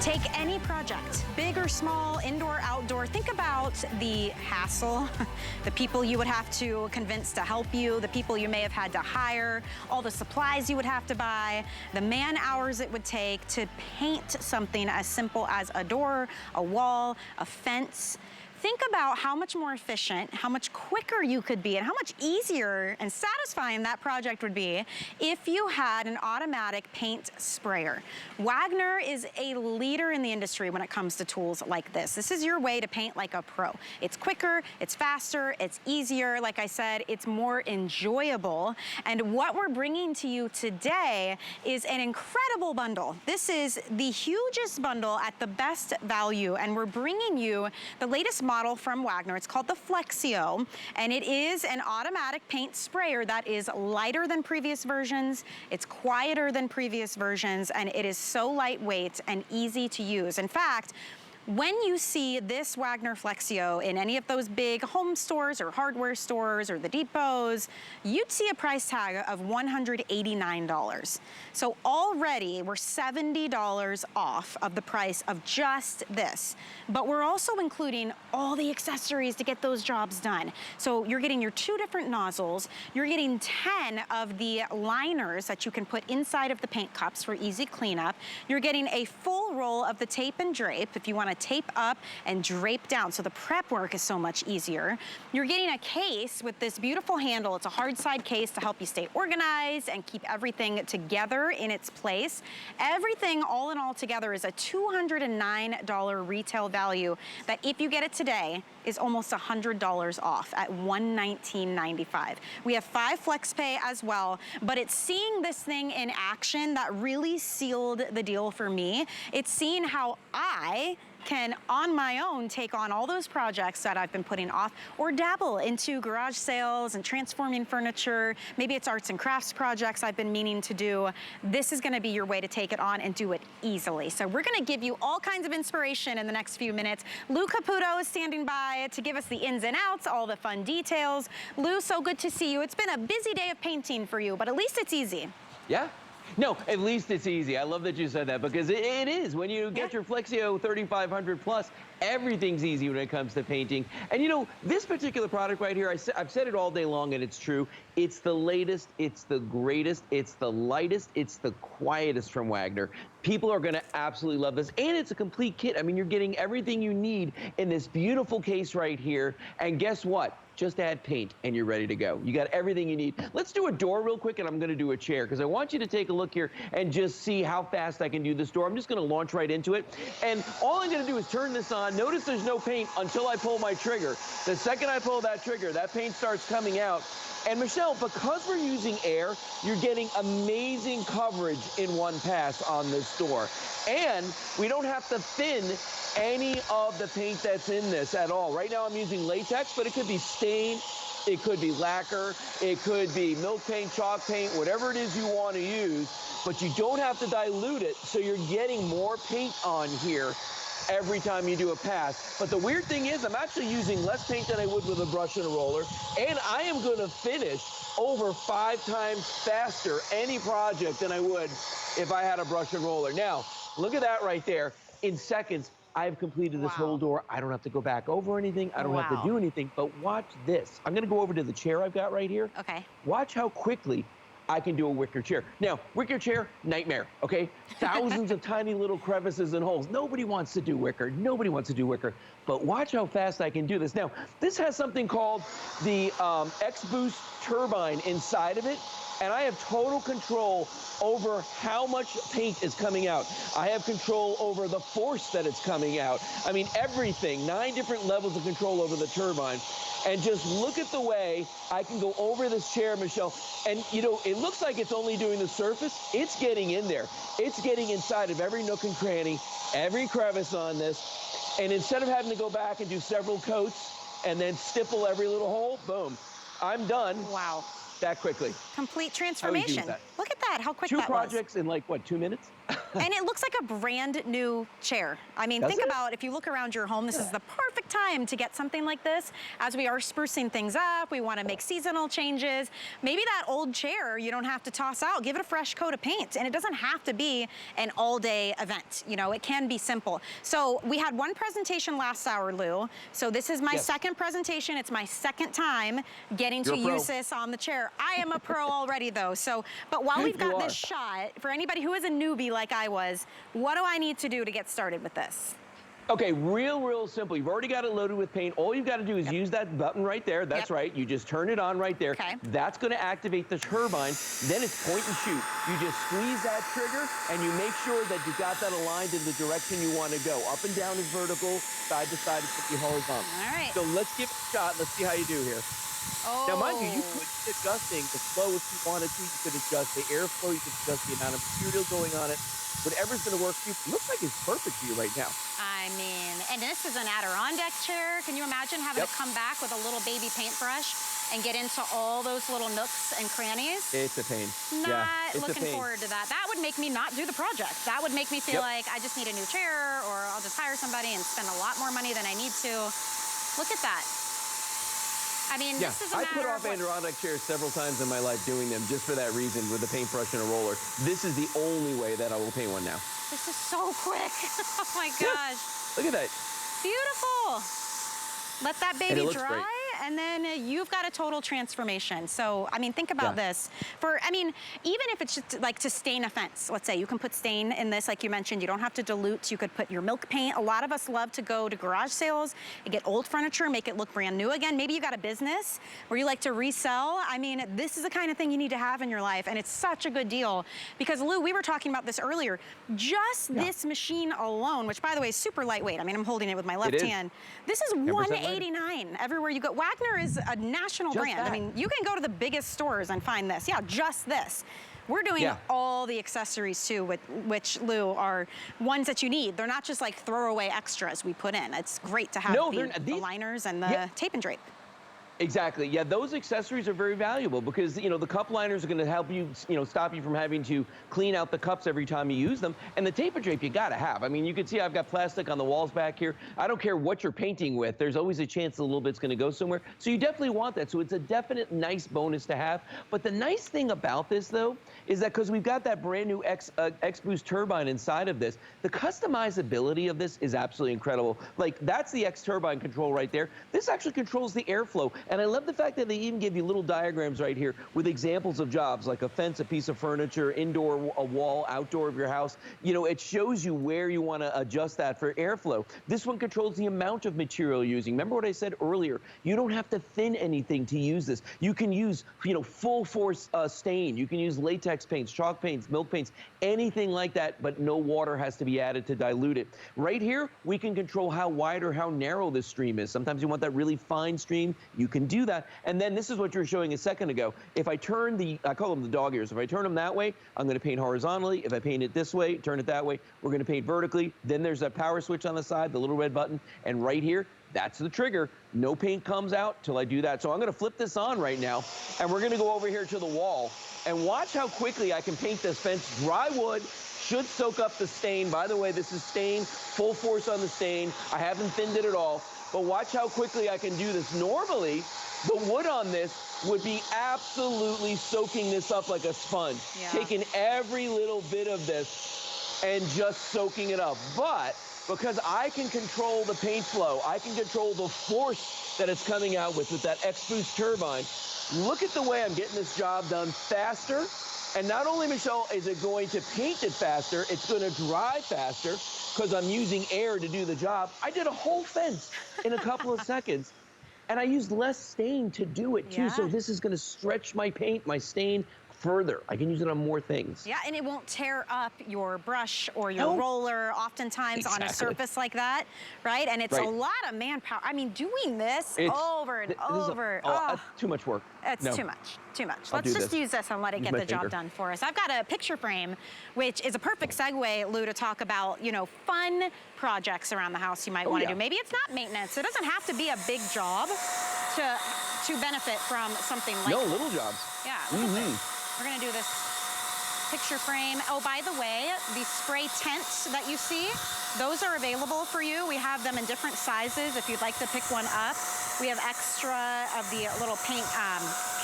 Take any project, big or small, indoor, outdoor. Think about the hassle, the people you would have to convince to help you, the people you may have had to hire, all the supplies you would have to buy, the man hours it would take to paint something as simple as a door, a wall, a fence. Think about how much more efficient, how much quicker you could be, and how much easier and satisfying that project would be if you had an automatic paint sprayer. Wagner is a leader in the industry when it comes to tools like this. This is your way to paint like a pro. It's quicker, it's faster, it's easier. Like I said, it's more enjoyable. And what we're bringing to you today is an incredible bundle. This is the hugest bundle at the best value, and we're bringing you the latest model from Wagner. It's called the FLEXIO, and it is an automatic paint sprayer that is lighter than previous versions, it's quieter than previous versions, and it is so lightweight and easy to use. In fact, when you see this Wagner FLEXIO in any of those big home stores or hardware stores or the depots, you'd see a price tag of $189. So already we're $70 off of the price of just this. But we're also including all the accessories to get those jobs done. So you're getting your 2 different nozzles, you're getting 10 of the liners that you can put inside of the paint cups for easy cleanup. You're getting a full roll of the tape and drape if you want to tape up and drape down, so the prep work is so much easier. You're getting a case with this beautiful handle. It's a hard side case to help you stay organized and keep everything together in its place. Everything all in all together is a $209 retail value that if you get it today is almost $100 off at $119.95. We have 5 FlexPay as well, but it's seeing this thing in action that really sealed the deal for me. It's seeing how I can, on my own, take on all those projects that I've been putting off or dabble into garage sales and transforming furniture. Maybe it's arts and crafts projects I've been meaning to do. This is gonna be your way to take it on and do it easily. So we're gonna give you all kinds of inspiration in the next few minutes. Lou Caputo is standing by to give us the ins and outs, all the fun details. Lou, so good to see you. It's been a busy day of painting for you, but at least it's easy. Yeah. No, at least it's easy. I love that you said that because it is. When you get your FLEXIO 3500 plus, everything's easy when it comes to painting. And you know, this particular product right here, I've said it all day long and it's true. It's the latest, it's the greatest, it's the lightest, it's the quietest from Wagner. People are gonna absolutely love this. And it's a complete kit. I mean, you're getting everything you need in this beautiful case right here. And guess what? Just add paint and you're ready to go. You got everything you need. Let's do a door real quick and I'm gonna do a chair because I want you to take a look here and just see how fast I can do this door. I'm just gonna launch right into it. And all I'm gonna do is turn this on. Notice there's no paint until I pull my trigger. The second I pull that trigger, that paint starts coming out. And Michelle, because we're using air, you're getting amazing coverage in one pass on this door. And we don't have to thin any of the paint that's in this at all. Right now I'm using latex, but it could be stain, it could be lacquer, it could be milk paint, chalk paint, whatever it is you want to use, but you don't have to dilute it, so you're getting more paint on here every time you do a pass. But the weird thing is I'm actually using less paint than I would with a brush and a roller, and I am going to finish over 5 times faster any project than I would if I had a brush and roller. Now, look at that right there. In seconds, I've completed this whole door. I don't have to go back over anything. I don't have to do anything, but watch this. I'm gonna go over to the chair I've got right here. Okay. Watch how quickly I can do a wicker chair. Now, wicker chair, nightmare, okay? Thousands of tiny little crevices and holes. Nobody wants to do wicker. Nobody wants to do wicker. But watch how fast I can do this. Now, this has something called the X-Boost turbine inside of it, and I have total control over how much paint is coming out. I have control over the force that it's coming out. I mean, everything, 9 different levels of control over the turbine. And just look at the way I can go over this chair, Michelle. And, you know, it looks like it's only doing the surface. It's getting in there. It's getting inside of every nook and cranny, every crevice on this. And instead of having to go back and do several coats and then stipple every little hole, boom, I'm done. Wow. That quickly. Complete transformation. Look at that, how quick 2 that was. 2 projects in like, what, 2 minutes? And it looks like a brand new chair. I mean, think about if you look around your home, this is the perfect time to get something like this. As we are sprucing things up, we want to make seasonal changes. Maybe that old chair you don't have to toss out. Give it a fresh coat of paint. And it doesn't have to be an all-day event. You know, it can be simple. So we had one presentation last hour, Lou. So this is my second presentation. It's my second time getting to use this on the chair. I am a pro already, though. So, but while we've got this shot, for anybody who is a newbie like I was, what do I need to do to get started with this? Okay, real simple. You've already got it loaded with paint. All you've got to do is use that button right there. That's right. You just turn it on right there. That's going to activate the turbine. Then it's point and shoot. You just squeeze that trigger, and you make sure that you got that aligned in the direction you want to go. Up and down is vertical. Side to side is horizontal. All right. So let's give it a shot. Let's see how you do here. Now, mind you, you could be adjusting the flow if you wanted to. You could adjust the airflow. You could adjust the amount of material going on it. Whatever's going to work for you. Looks like it's perfect for you right now. I mean, and this is an Adirondack chair. Can you imagine having to come back with a little baby paintbrush and get into all those little nooks and crannies? It's a pain. Not looking forward to that. That would make me not do the project. That would make me feel like I just need a new chair, or I'll just hire somebody and spend a lot more money than I need to. Look at that. I mean, this is a matter I put off Adirondack chairs several times in my life doing them just for that reason, with a paintbrush and a roller. This is the only way that I will paint one now. This is so quick. Oh my gosh. Look at that. Beautiful. Let that baby dry. Great. And then you've got a total transformation. So, I mean, think about this. I mean, even if it's just like to stain a fence, let's say you can put stain in this, like you mentioned, you don't have to dilute. You could put your milk paint. A lot of us love to go to garage sales and get old furniture, make it look brand new again. Maybe you got a business where you like to resell. I mean, this is the kind of thing you need to have in your life. And it's such a good deal because, Lou, we were talking about this earlier. Just this machine alone, which by the way is super lightweight. I mean, I'm holding it with my left hand. This is $189 everywhere you go. Wagner is a national brand. I mean, you can go to the biggest stores and find this. Yeah, just this. We're doing all the accessories too, which, Lou, are ones that you need. They're not just like throwaway extras we put in. It's great to have the liners and the tape and drape. Exactly. Yeah, those accessories are very valuable because, you know, the cup liners are going to help you, stop you from having to clean out the cups every time you use them. And the tape and drape you got to have. I mean, you can see I've got plastic on the walls back here. I don't care what you're painting with. There's always a chance a little bit's going to go somewhere. So you definitely want that. So it's a definite nice bonus to have. But the nice thing about this, though, is that because we've got that brand new X-Boost turbine inside of this, the customizability of this is absolutely incredible. Like, that's the X turbine control right there. This actually controls the airflow. And I love the fact that they even give you little diagrams right here with examples of jobs like a fence, a piece of furniture, indoor, a wall, outdoor of your house. You know, it shows you where you want to adjust that for airflow. This one controls the amount of material you're using. Remember what I said earlier? You don't have to thin anything to use this. You can use, full force stain. You can use latex paints, chalk paints, milk paints, anything like that, but no water has to be added to dilute it. Right here, we can control how wide or how narrow this stream is. Sometimes you want that really fine stream. You can do that. And then this is what you were showing a second ago. If I turn I call them the dog ears. If I turn them that way, I'm going to paint horizontally. If I paint it this way, turn it that way, we're going to paint vertically. Then there's that power switch on the side, the little red button. And right here, that's the trigger. No paint comes out till I do that. So I'm going to flip this on right now, and we're going to go over here to the wall and watch how quickly I can paint this fence. Dry wood should soak up the stain. By the way, this is stain, full force on the stain. I haven't thinned it at all. But watch how quickly I can do this. Normally, the wood on this would be absolutely soaking this up like a sponge, taking every little bit of this and just soaking it up. But because I can control the paint flow, I can control the force that it's coming out with that X-Boost turbine, look at the way I'm getting this job done faster. And not only, Michelle, is it going to paint it faster, it's going to dry faster because I'm using air to do the job. I did a whole fence in a couple of seconds, and I used less stain to do it, too. So this is going to stretch my paint, my stain, further. I can use it on more things. Yeah, and it won't tear up your brush or your roller oftentimes on a surface like that, right? And it's a lot of manpower. I mean, doing this over and over. Too much work. It's too much, too much. Let's just use this and let it get the job done for us. I've got a picture frame, which is a perfect segue, Lou, to talk about, fun projects around the house you might want to do. Maybe it's not maintenance. It doesn't have to be a big job to benefit from something like little jobs. Yeah, look at this. We're going to do this picture frame. Oh, by the way, the spray tents that you see, those are available for you. We have them in different sizes if you'd like to pick one up. We have extra of the little paint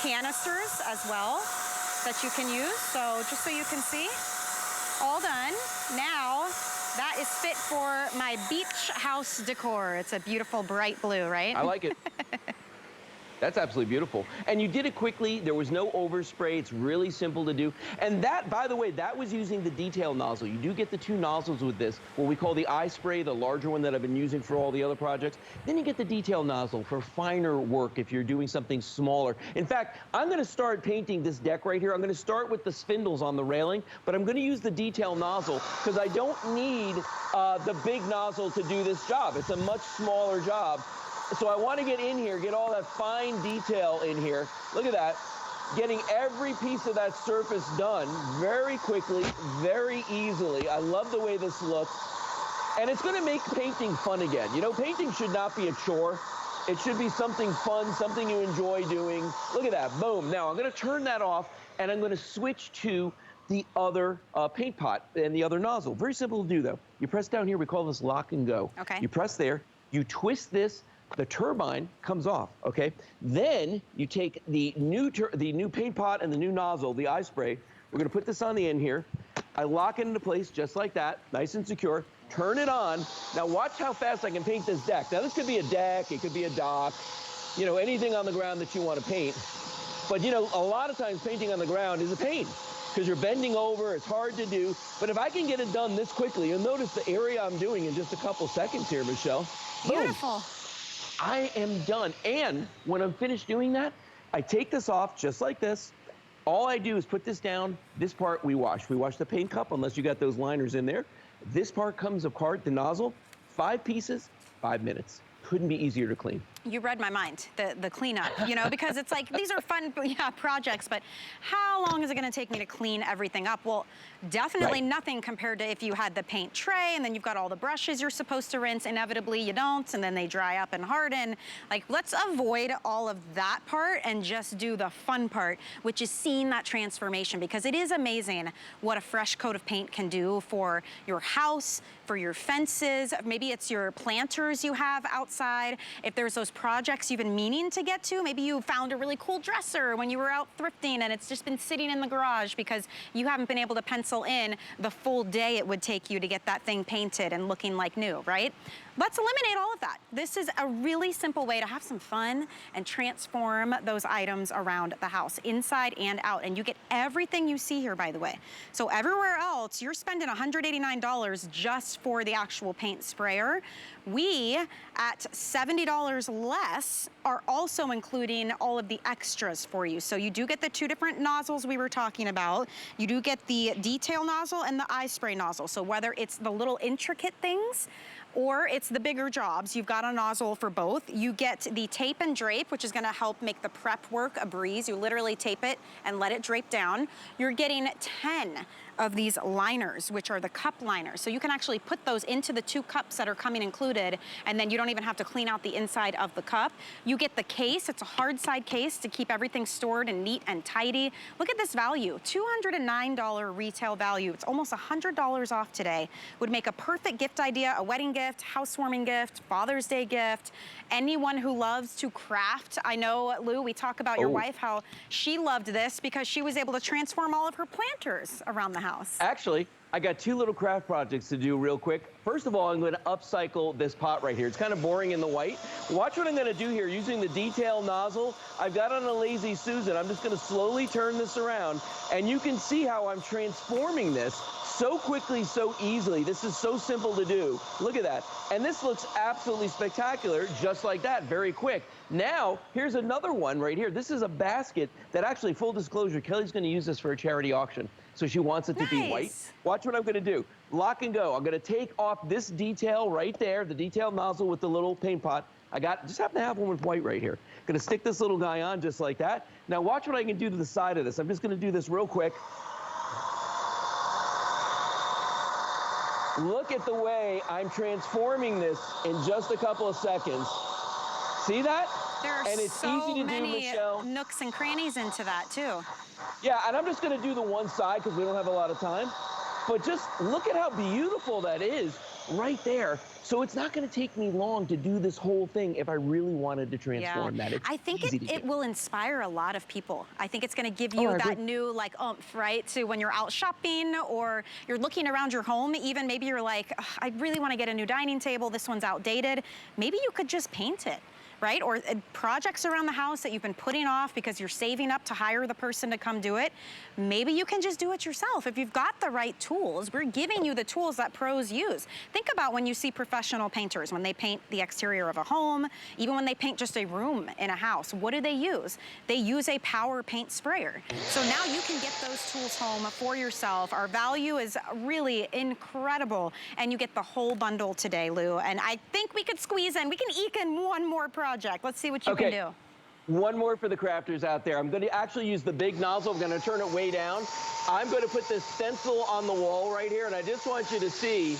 canisters as well that you can use. So just so you can see, all done. Now, that is fit for my beach house decor. It's a beautiful bright blue, right? I like it. That's absolutely beautiful. And you did it quickly. There was no overspray. It's really simple to do. And that, by the way, that was using the detail nozzle. You do get the 2 nozzles with this, what we call the Ispray, the larger one that I've been using for all the other projects. Then you get the detail nozzle for finer work if you're doing something smaller. In fact, I'm going to start painting this deck right here. I'm going to start with the spindles on the railing, but I'm going to use the detail nozzle because I don't need the big nozzle to do this job. It's a much smaller job. So I want to get in here, get all that fine detail in here. Look at that. Getting every piece of that surface done very quickly, very easily. I love the way this looks. And it's going to make painting fun again. You know, painting should not be a chore. It should be something fun, something you enjoy doing. Look at that. Boom. Now I'm going to turn that off, and I'm going to switch to the other paint pot and the other nozzle. Very simple to do, though. You press down here. We call this lock and go. Okay. You press there. You twist this. The turbine comes off, okay? Then you take the new paint pot and the new nozzle, the Ispray. We're gonna put this on the end here. I lock it into place just like that, nice and secure. Turn it on. Now watch how fast I can paint this deck. Now this could be a deck, it could be a dock, you know, anything on the ground that you want to paint. But you know, a lot of times painting on the ground is a pain because you're bending over, it's hard to do. But if I can get it done this quickly, you'll notice the area I'm doing in just a couple seconds here, Michelle. Beautiful. Boom. I am done. And when I'm finished doing that, I take this off just like this. All I do is put this down. This part we wash. We wash the paint cup unless you got those liners in there. This part comes apart, the nozzle, 5 pieces, 5 minutes. Couldn't be easier to clean. You read my mind, the cleanup, you know, because it's like, these are fun projects, but how long is it gonna take me to clean everything up? Well, definitely nothing compared to if you had the paint tray and then you've got all the brushes you're supposed to rinse. Inevitably you don't, and then they dry up and harden. Like, let's avoid all of that part and just do the fun part, which is seeing that transformation, because it is amazing what a fresh coat of paint can do for your house, for your fences. Maybe it's your planters you have outside. If there's those projects you've been meaning to get to, maybe you found a really cool dresser when you were out thrifting and it's just been sitting in the garage because you haven't been able to pencil in the full day it would take you to get that thing painted and looking like new, right? Let's eliminate all of that. This is a really simple way to have some fun and transform those items around the house, inside and out. And you get everything you see here, by the way. So everywhere else, you're spending $189 just for the actual paint sprayer. We, at $70 less, are also including all of the extras for you. So you do get the 2 different nozzles we were talking about. You do get the detail nozzle and the Ispray nozzle. So whether it's the little intricate things or it's the bigger jobs, you've got a nozzle for both. You get the tape and drape, which is gonna help make the prep work a breeze. You literally tape it and let it drape down. You're getting 10 of these liners, which are the cup liners. So you can actually put those into the 2 cups that are coming included, and then you don't even have to clean out the inside of the cup. You get the case. It's a hard side case to keep everything stored and neat and tidy. Look at this value, $209 retail value. It's almost $100 off today. Would make a perfect gift idea, a wedding gift, housewarming gift, Father's Day gift, anyone who loves to craft. I know, Lou, we talk about your wife, how she loved this because she was able to transform all of her planters around the house. Actually, I got 2 little craft projects to do real quick. First of all, I'm going to upcycle this pot right here. It's kind of boring in the white. Watch what I'm going to do here using the detail nozzle. I've got on a Lazy Susan. I'm just going to slowly turn this around, and you can see how I'm transforming this so quickly, so easily. This is so simple to do. Look at that. And this looks absolutely spectacular, just like that, very quick. Now, here's another one right here. This is a basket that actually, full disclosure, Kelly's going to use this for a charity auction. So she wants it to be white. Watch what I'm going to do. Lock and go. I'm going to take off this detail right there, the detail nozzle with the little paint pot. Just happen to have one with white right here. Going to stick this little guy on just like that. Now watch what I can do to the side of this. I'm just going to do this real quick. Look at the way I'm transforming this in just a couple of seconds. See that? There are and it's so easy to many do, Michelle. nooks and crannies into that too. Yeah, and I'm just gonna do the one side because we don't have a lot of time. But just look at how beautiful that is right there. So it's not gonna take me long to do this whole thing if I really wanted to transform that. It's I think easy to it do. will inspire a lot of people. I think it's gonna give you I that agree. new like oomph, right? To when you're out shopping or you're looking around your home, even maybe you're like, "Ugh, I really wanna get a new dining table, this one's outdated." Maybe you could just paint it. Right? Or projects around the house that you've been putting off because you're saving up to hire the person to come do it. Maybe you can just do it yourself. If you've got the right tools, we're giving you the tools that pros use. Think about when you see professional painters, when they paint the exterior of a home, even when they paint just a room in a house, what do they use? They use a power paint sprayer. So now you can get those tools home for yourself. Our value is really incredible, and you get the whole bundle today, Lou. And I think we could squeeze in, we can eke in one more project. Let's see what you can do. One more for the crafters out there. I'm going to actually use the big nozzle. I'm going to turn it way down. I'm going to put this stencil on the wall right here, and I just want you to see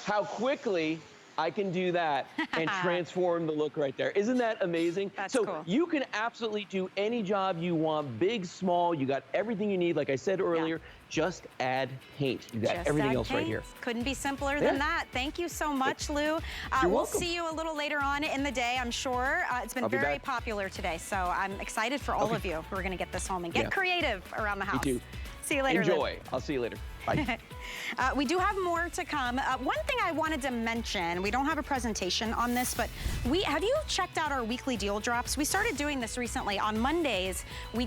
how quickly I can do that and transform the look right there. Isn't that amazing? That's cool. You can absolutely do any job you want, big, small. You got everything you need. Like I said earlier, just add paint. You got everything else right here. Couldn't be simpler than that. Thank you so much, Lou. You're we'll welcome. see you a little later on in the day, I'm sure. It's been very popular today, so I'm excited for all of you who are going to get this home and get creative around the house. Me too. See you later, Lou. Enjoy. I'll see you later. Bye. We do have more to come. One thing I wanted to mention, we don't have a presentation on this, but have you checked out our weekly deal drops? We started doing this recently. On Mondays, we